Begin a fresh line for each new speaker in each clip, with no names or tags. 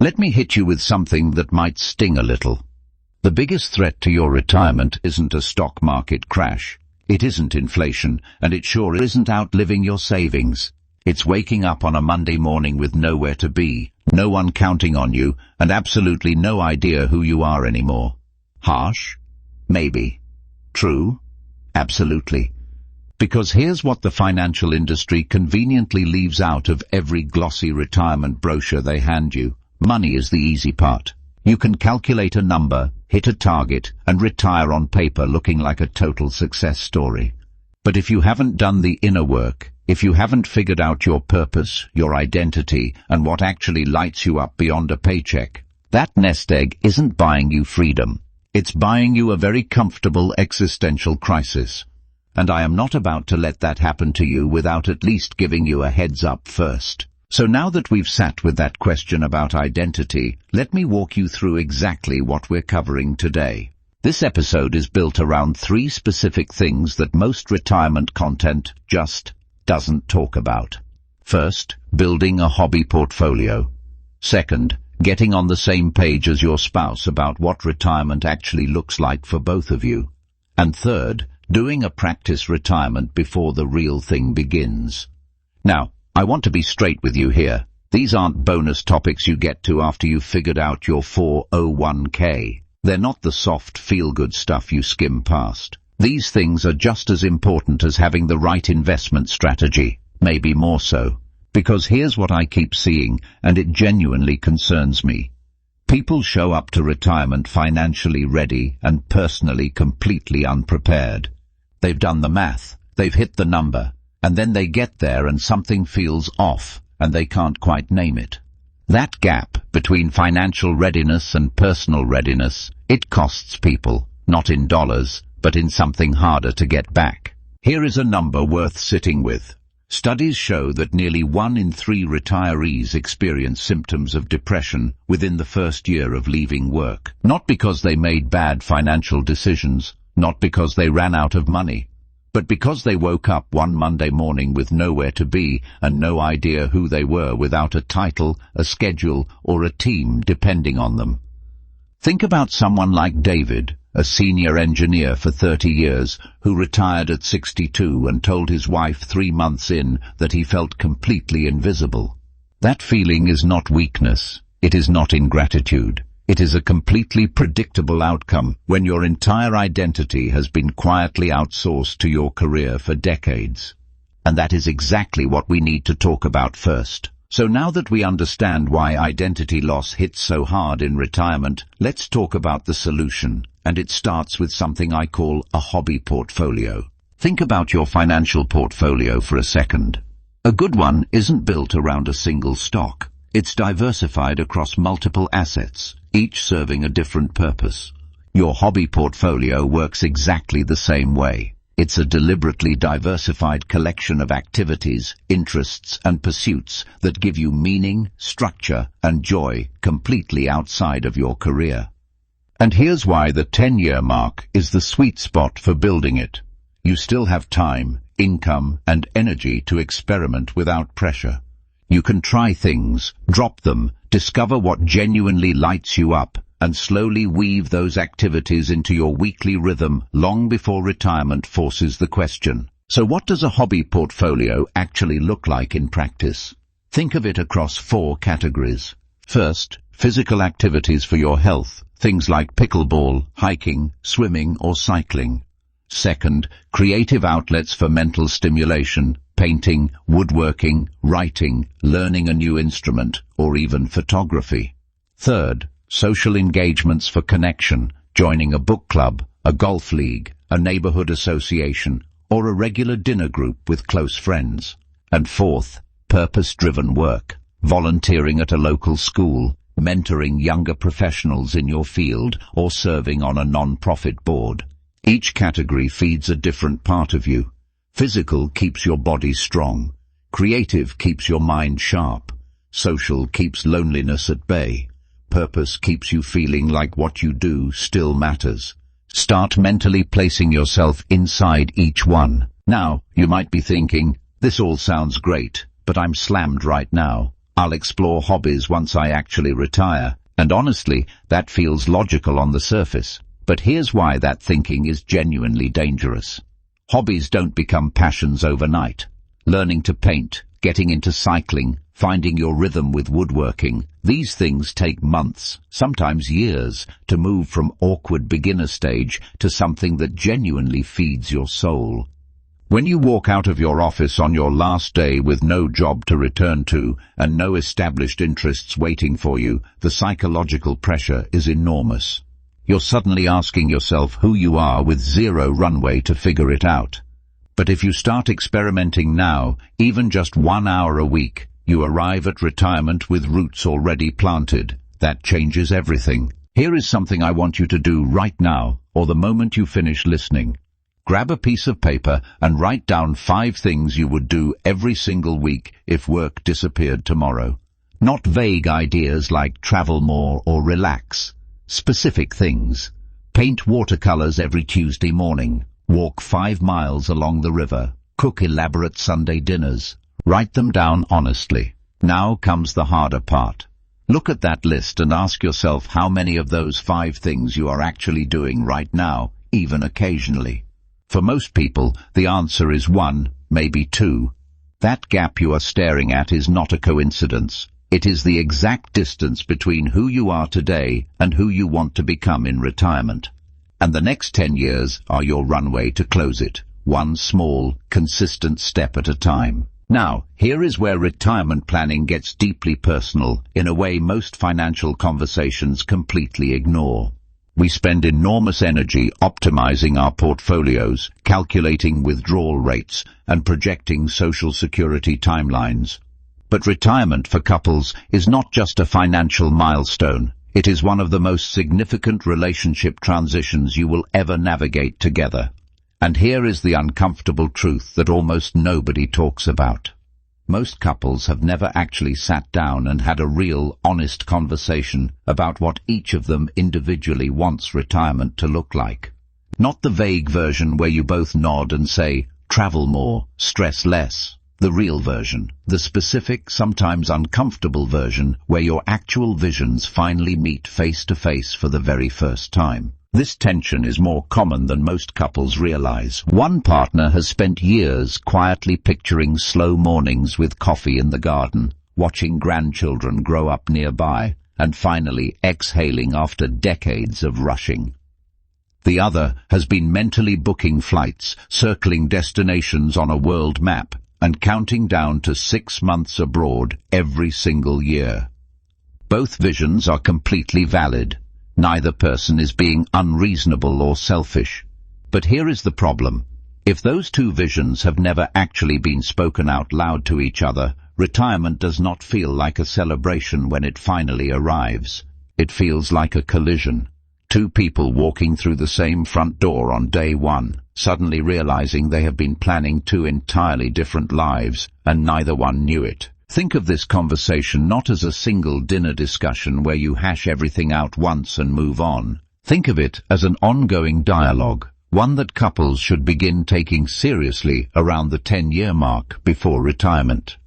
Let me hit you with something that might sting a little. The biggest threat to your retirement isn't a stock market crash. It isn't inflation, and it sure isn't outliving your savings. It's waking up on a Monday morning with nowhere to be, no one counting on you, and absolutely no idea who you are anymore. Harsh? Maybe. True? Absolutely. Because here's what the financial industry conveniently leaves out of every glossy retirement brochure they hand you. Money is the easy part. You can calculate a number, hit a target, and retire on paper looking like a total success story. But if you haven't done the inner work, if you haven't figured out your purpose, your identity, and what actually lights you up beyond a paycheck, that nest egg isn't buying you freedom. It's buying you a very comfortable existential crisis. And I am not about to let that happen to you without at least giving you a heads up first. So now that we've sat with that question about identity, let me walk you through exactly what we're covering today. This episode is built around 3 specific things that most retirement content just doesn't talk about. First, building a hobby portfolio. Second, getting on the same page as your spouse about what retirement actually looks like for both of you. And third, doing a practice retirement before the real thing begins. Now, I want to be straight with you here. These aren't bonus topics you get to after you've figured out your 401k. They're not the soft, feel-good stuff you skim past. These things are just as important as having the right investment strategy, maybe more so. Because here's what I keep seeing, and it genuinely concerns me. People show up to retirement financially ready and personally completely unprepared. They've done the math, they've hit the number, and then they get there and something feels off, and they can't quite name it. That gap between financial readiness and personal readiness, it costs people, not in dollars, but in something harder to get back. Here is a number worth sitting with. Studies show that nearly 1 in 3 retirees experience symptoms of depression within the first year of leaving work. Not because they made bad financial decisions, not because they ran out of money, but because they woke up one Monday morning with nowhere to be and no idea who they were without a title, a schedule, or a team depending on them. Think about someone like David, a senior engineer for 30 years, who retired at 62 and told his wife 3 months in that he felt completely invisible. That feeling is not weakness. It is not ingratitude. It is a completely predictable outcome when your entire identity has been quietly outsourced to your career for decades. And that is exactly what we need to talk about first. So now that we understand why identity loss hits so hard in retirement, let's talk about the solution. And it starts with something I call a hobby portfolio. Think about your financial portfolio for a second. A good one isn't built around a single stock. It's diversified across multiple assets, each serving a different purpose. Your hobby portfolio works exactly the same way. It's a deliberately diversified collection of activities, interests, and pursuits that give you meaning, structure, and joy completely outside of your career. And here's why the 10-year mark is the sweet spot for building it. You still have time, income, and energy to experiment without pressure. You can try things, drop them, discover what genuinely lights you up, and slowly weave those activities into your weekly rhythm long before retirement forces the question. So what does a hobby portfolio actually look like in practice? Think of it across 4 categories. First, physical activities for your health, things like pickleball, hiking, swimming, or cycling. Second, creative outlets for mental stimulation, painting, woodworking, writing, learning a new instrument, or even photography. Third, social engagements for connection, joining a book club, a golf league, a neighborhood association, or a regular dinner group with close friends. And fourth, purpose-driven work, volunteering at a local school, mentoring younger professionals in your field, or serving on a non-profit board. Each category feeds a different part of you. Physical keeps your body strong. Creative keeps your mind sharp. Social keeps loneliness at bay. Purpose keeps you feeling like what you do still matters. Start mentally placing yourself inside each one. Now, you might be thinking, this all sounds great, but I'm slammed right now. I'll explore hobbies once I actually retire, and honestly, that feels logical on the surface. But here's why that thinking is genuinely dangerous. Hobbies don't become passions overnight. Learning to paint, getting into cycling, finding your rhythm with woodworking, these things take months, sometimes years, to move from awkward beginner stage to something that genuinely feeds your soul. When you walk out of your office on your last day with no job to return to and no established interests waiting for you, the psychological pressure is enormous. You're suddenly asking yourself who you are with zero runway to figure it out. But if you start experimenting now, even just 1 hour a week, you arrive at retirement with roots already planted. That changes everything. Here is something I want you to do right now, or the moment you finish listening. Grab a piece of paper and write down 5 things you would do every single week if work disappeared tomorrow. Not vague ideas like travel more or relax. Specific things. Paint watercolors every Tuesday morning. Walk 5 miles along the river. Cook elaborate Sunday dinners. Write them down honestly. Now comes the harder part. Look at that list and ask yourself how many of those 5 things you are actually doing right now, even occasionally. For most people, the answer is 1, maybe 2. That gap you are staring at is not a coincidence. It is the exact distance between who you are today and who you want to become in retirement. And the next 10 years are your runway to close it, one small, consistent step at a time. Now, here is where retirement planning gets deeply personal in a way most financial conversations completely ignore. We spend enormous energy optimizing our portfolios, calculating withdrawal rates, and projecting Social Security timelines. But retirement for couples is not just a financial milestone. It is one of the most significant relationship transitions you will ever navigate together. And here is the uncomfortable truth that almost nobody talks about. Most couples have never actually sat down and had a real, honest conversation about what each of them individually wants retirement to look like. Not the vague version where you both nod and say, travel more, stress less. The real version, the specific, sometimes uncomfortable version where your actual visions finally meet face to face for the very first time. This tension is more common than most couples realize. One partner has spent years quietly picturing slow mornings with coffee in the garden, watching grandchildren grow up nearby, and finally exhaling after decades of rushing. The other has been mentally booking flights, circling destinations on a world map, and counting down to 6 months abroad every single year. Both visions are completely valid. Neither person is being unreasonable or selfish. But here is the problem. If those 2 visions have never actually been spoken out loud to each other, retirement does not feel like a celebration when it finally arrives. It feels like a collision. 2 people walking through the same front door on day 1, suddenly realizing they have been planning 2 entirely different lives, and neither one knew it. Think of this conversation not as a single dinner discussion where you hash everything out once and move on. Think of it as an ongoing dialogue, one that couples should begin taking seriously around the 10-year mark before retirement.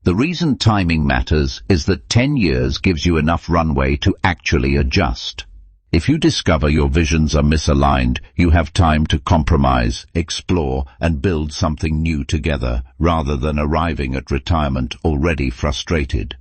The reason timing matters is that 10 years gives you enough runway to actually adjust. If you discover your visions are misaligned, you have time to compromise, explore, and build something new together, rather than arriving at retirement already frustrated.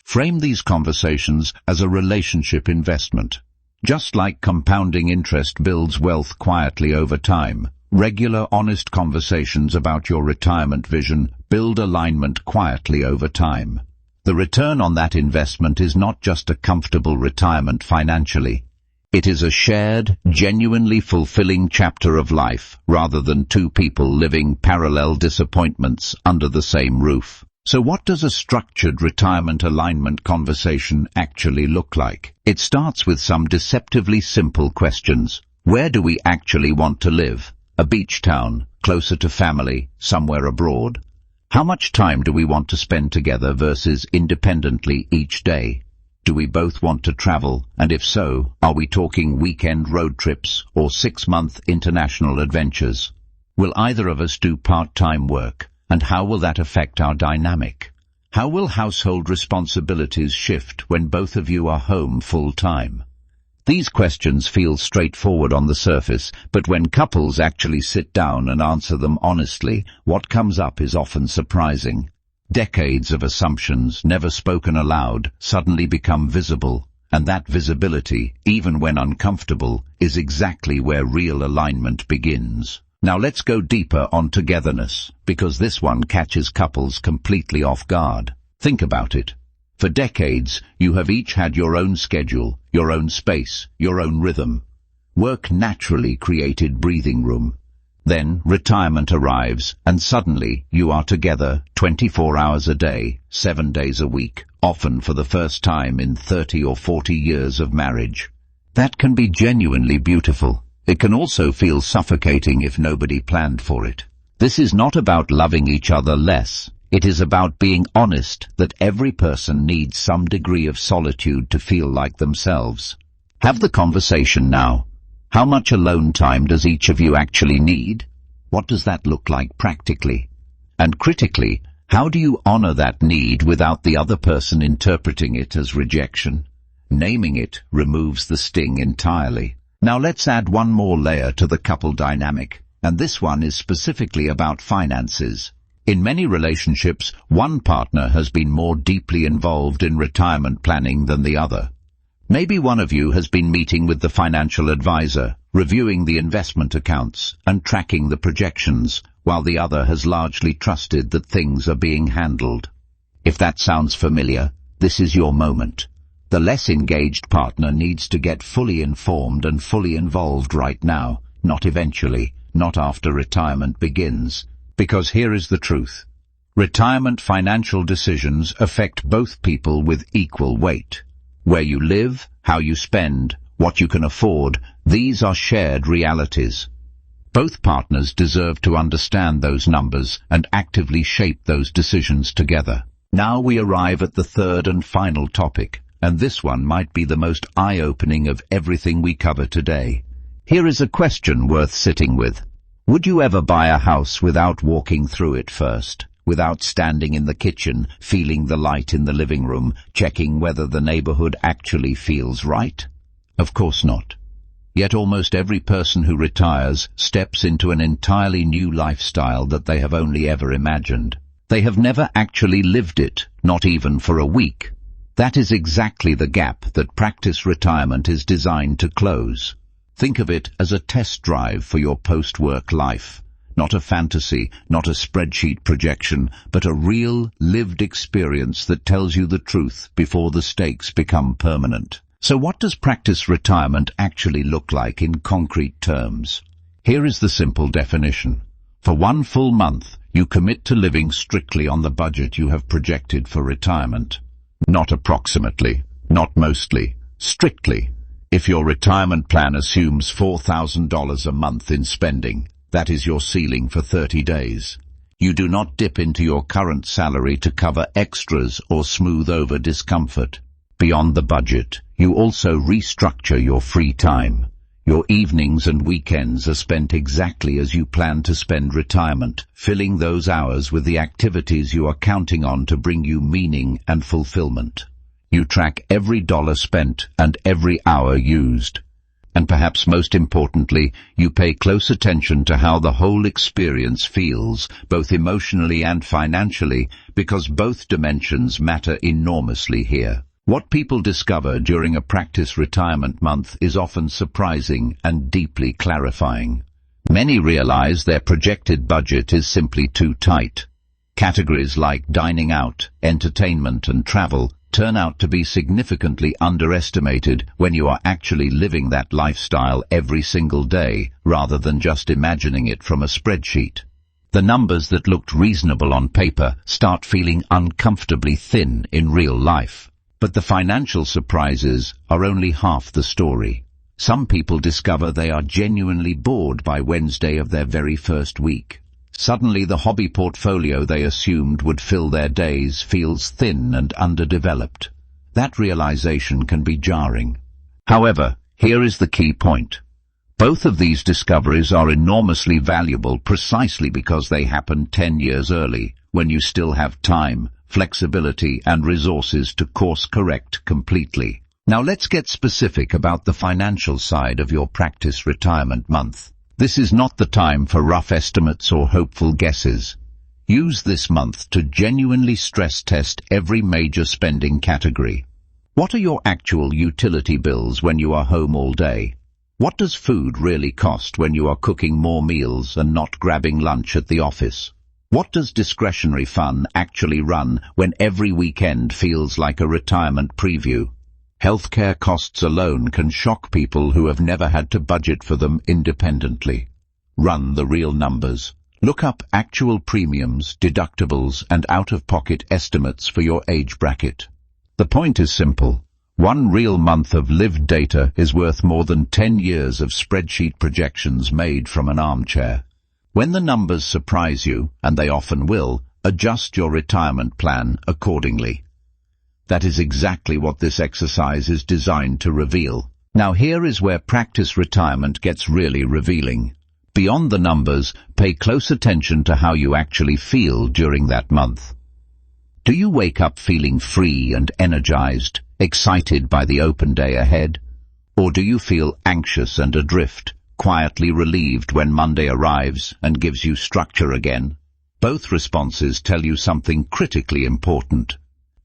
Frame these conversations as a relationship investment. Just like compounding interest builds wealth quietly over time, regular, honest conversations about your retirement vision build alignment quietly over time. The return on that investment is not just a comfortable retirement financially. It is a shared, genuinely fulfilling chapter of life, rather than 2 people living parallel disappointments under the same roof. So what does a structured retirement alignment conversation actually look like? It starts with some deceptively simple questions. Where do we actually want to live? A beach town, closer to family, somewhere abroad? How much time do we want to spend together versus independently each day? Do we both want to travel, and if so, are we talking weekend road trips or 6-month international adventures? Will either of us do part-time work, and how will that affect our dynamic? How will household responsibilities shift when both of you are home full-time? These questions feel straightforward on the surface, but when couples actually sit down and answer them honestly, what comes up is often surprising. Decades of assumptions, never spoken aloud, suddenly become visible, and that visibility, even when uncomfortable, is exactly where real alignment begins. Now let's go deeper on togetherness, because this one catches couples completely off guard. Think about it. For decades, you have each had your own schedule, your own space, your own rhythm. Work naturally created breathing room. Then retirement arrives, and suddenly you are together 24 hours a day, 7 days a week, often for the first time in 30 or 40 years of marriage. That can be genuinely beautiful. It can also feel suffocating if nobody planned for it. This is not about loving each other less. It is about being honest that every person needs some degree of solitude to feel like themselves. Have the conversation now. How much alone time does each of you actually need? What does that look like practically? And critically, how do you honor that need without the other person interpreting it as rejection? Naming it removes the sting entirely. Now let's add one more layer to the couple dynamic, and this one is specifically about finances. In many relationships, one partner has been more deeply involved in retirement planning than the other. Maybe one of you has been meeting with the financial advisor, reviewing the investment accounts, and tracking the projections, while the other has largely trusted that things are being handled. If that sounds familiar, this is your moment. The less engaged partner needs to get fully informed and fully involved right now, not eventually, not after retirement begins. Because here is the truth. Retirement financial decisions affect both people with equal weight. Where you live, how you spend, what you can afford, these are shared realities. Both partners deserve to understand those numbers and actively shape those decisions together. Now we arrive at the third and final topic, and this one might be the most eye-opening of everything we cover today. Here is a question worth sitting with. Would you ever buy a house without walking through it first? Without standing in the kitchen, feeling the light in the living room, checking whether the neighborhood actually feels right? Of course not. Yet almost every person who retires steps into an entirely new lifestyle that they have only ever imagined. They have never actually lived it, not even for a week. That is exactly the gap that practice retirement is designed to close. Think of it as a test drive for your post-work life. Not a fantasy, not a spreadsheet projection, but a real, lived experience that tells you the truth before the stakes become permanent. So what does practice retirement actually look like in concrete terms? Here is the simple definition. For 1 full month, you commit to living strictly on the budget you have projected for retirement. Not approximately, not mostly, strictly. If your retirement plan assumes $4,000 a month in spending, that is your ceiling for 30 days. You do not dip into your current salary to cover extras or smooth over discomfort. Beyond the budget, you also restructure your free time. Your evenings and weekends are spent exactly as you plan to spend retirement, filling those hours with the activities you are counting on to bring you meaning and fulfillment. You track every dollar spent and every hour used. And perhaps most importantly, you pay close attention to how the whole experience feels, both emotionally and financially, because both dimensions matter enormously here. What people discover during a practice retirement month is often surprising and deeply clarifying. Many realize their projected budget is simply too tight. Categories like dining out, entertainment, and travel turn out to be significantly underestimated when you are actually living that lifestyle every single day, rather than just imagining it from a spreadsheet. The numbers that looked reasonable on paper start feeling uncomfortably thin in real life. But the financial surprises are only half the story. Some people discover they are genuinely bored by Wednesday of their very first week. Suddenly the hobby portfolio they assumed would fill their days feels thin and underdeveloped. That realization can be jarring. However, here is the key point. Both of these discoveries are enormously valuable precisely because they happened 10 years early, when you still have time, flexibility, and resources to course correct completely. Now let's get specific about the financial side of your practice retirement month. This is not the time for rough estimates or hopeful guesses. Use this month to genuinely stress test every major spending category. What are your actual utility bills when you are home all day? What does food really cost when you are cooking more meals and not grabbing lunch at the office? What does discretionary fun actually run when every weekend feels like a retirement preview? Healthcare costs alone can shock people who have never had to budget for them independently. Run the real numbers. Look up actual premiums, deductibles, and out-of-pocket estimates for your age bracket. The point is simple. One real month of lived data is worth more than 10 years of spreadsheet projections made from an armchair. When the numbers surprise you, and they often will, adjust your retirement plan accordingly. That is exactly what this exercise is designed to reveal. Now here is where practice retirement gets really revealing. Beyond the numbers, pay close attention to how you actually feel during that month. Do you wake up feeling free and energized, excited by the open day ahead? Or do you feel anxious and adrift, quietly relieved when Monday arrives and gives you structure again? Both responses tell you something critically important.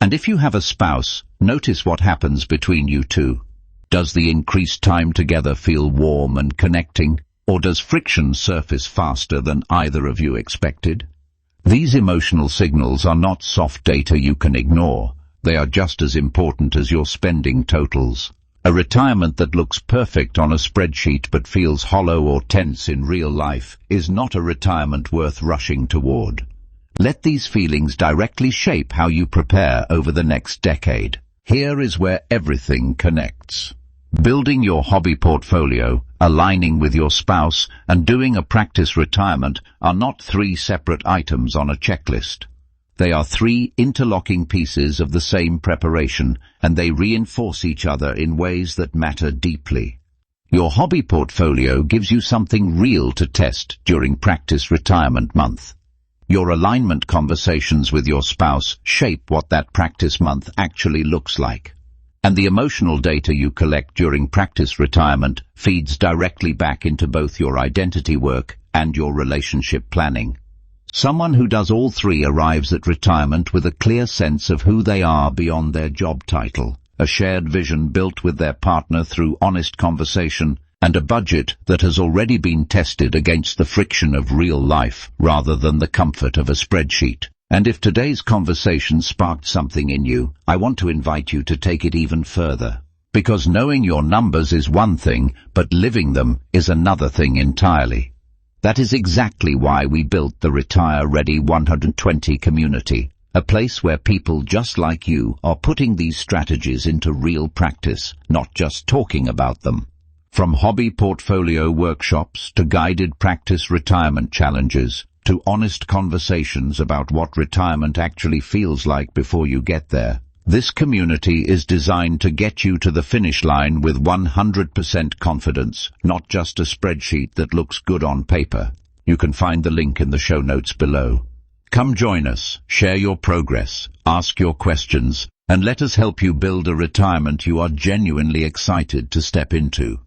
And if you have a spouse, notice what happens between you two. Does the increased time together feel warm and connecting, or does friction surface faster than either of you expected? These emotional signals are not soft data you can ignore. They are just as important as your spending totals. A retirement that looks perfect on a spreadsheet but feels hollow or tense in real life is not a retirement worth rushing toward. Let these feelings directly shape how you prepare over the next decade. Here is where everything connects. Building your hobby portfolio, aligning with your spouse, and doing a practice retirement are not three separate items on a checklist. They are three interlocking pieces of the same preparation, and they reinforce each other in ways that matter deeply. Your hobby portfolio gives you something real to test during practice retirement month. Your alignment conversations with your spouse shape what that practice month actually looks like. And the emotional data you collect during practice retirement feeds directly back into both your identity work and your relationship planning. Someone who does all three arrives at retirement with a clear sense of who they are beyond their job title, a shared vision built with their partner through honest conversation, and a budget that has already been tested against the friction of real life rather than the comfort of a spreadsheet. And if today's conversation sparked something in you, I want to invite you to take it even further. Because knowing your numbers is one thing, but living them is another thing entirely. That is exactly why we built the Retire Ready 120 community, a place where people just like you are putting these strategies into real practice, not just talking about them. From hobby portfolio workshops to guided practice retirement challenges, to honest conversations about what retirement actually feels like before you get there, this community is designed to get you to the finish line with 100% confidence, not just a spreadsheet that looks good on paper. You can find the link in the show notes below. Come join us, share your progress, ask your questions, and let us help you build a retirement you are genuinely excited to step into.